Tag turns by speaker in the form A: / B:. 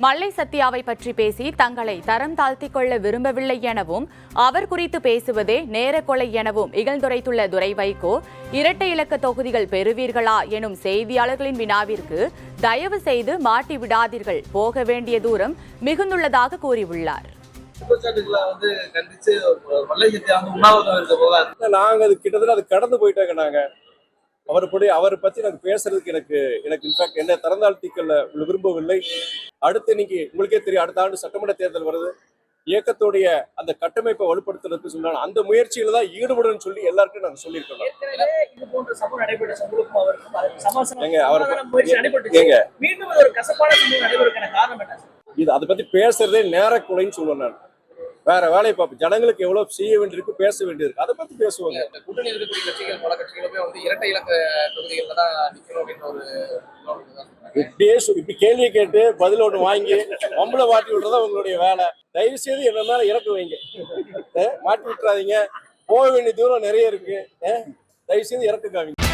A: மல்லை சத்யாவை பற்றி பேசி தங்களை தரம் தாழ்த்திக் கொள்ள விரும்பவில்லை எனவும் அவர் குறித்து பேசுவதே நேரக்கொலை எனவும் இகழ்ந்துரைத்துள்ள துரை வைகோ, இரட்டை இலக்க தொகுதிகள் பெறுவீர்களா எனும் செய்தியாளர்களின் வினாவிற்கு தயவு செய்து மாட்டி விடாதீர்கள், போக வேண்டிய தூரம் மிகுந்துள்ளதாக கூறியுள்ளார்.
B: நாங்க அது கிட்டத்தட்ட அது கடந்து போயிட்டாங்க. நாங்க அவரை பத்தி எனக்கு பேசுறதுக்கு எனக்கு இன்ஃபேக்ட் என்ன திறந்தாழ்த்திக்கல விரும்பவில்லை. அடுத்து இன்னைக்கு உங்களுக்கே தெரியும், அடுத்த ஆண்டு சட்டமன்ற தேர்தல் வருது. இயக்கத்துடைய அந்த கட்டமைப்பை வலுப்படுத்துறதுக்கு சொன்னாங்க. அந்த முயற்சியில தான் ஈடுபடும் சொல்லி எல்லாருக்கும் நாங்க சொல்லியிருக்கோம். இது அதை பத்தி பேசுறதே நேரக்குலைன்னு சொல்லுவேன். நான் வேற வேலையை பார்ப்பேன். ஜனங்களுக்கு எவ்வளவு செய்ய வேண்டியிருக்கு, பேச வேண்டியிருக்கு, அதை பத்தி பேசுவாங்க.
C: கூட்டணி இருக்கக்கூடிய கட்சிகள் பல கட்சிகளுமே இரட்டை இலக்க தொகுதிகளில் தான் நிற்கணும் அப்படின்ற ஒரு
B: இப்படி கேள்வியை கேட்டு பதில் ஒன்று வாங்கி மம்பளை மாட்டி விடுறதா உங்களுடைய வேலை. தயவு செய்து என்ன மேல இறக்கு வைங்க, மாட்டி விட்டுறாதீங்க. போக வேண்டிய தூரம் நிறைய இருக்கு. தயவு செய்து இறக்கு காமிங்க.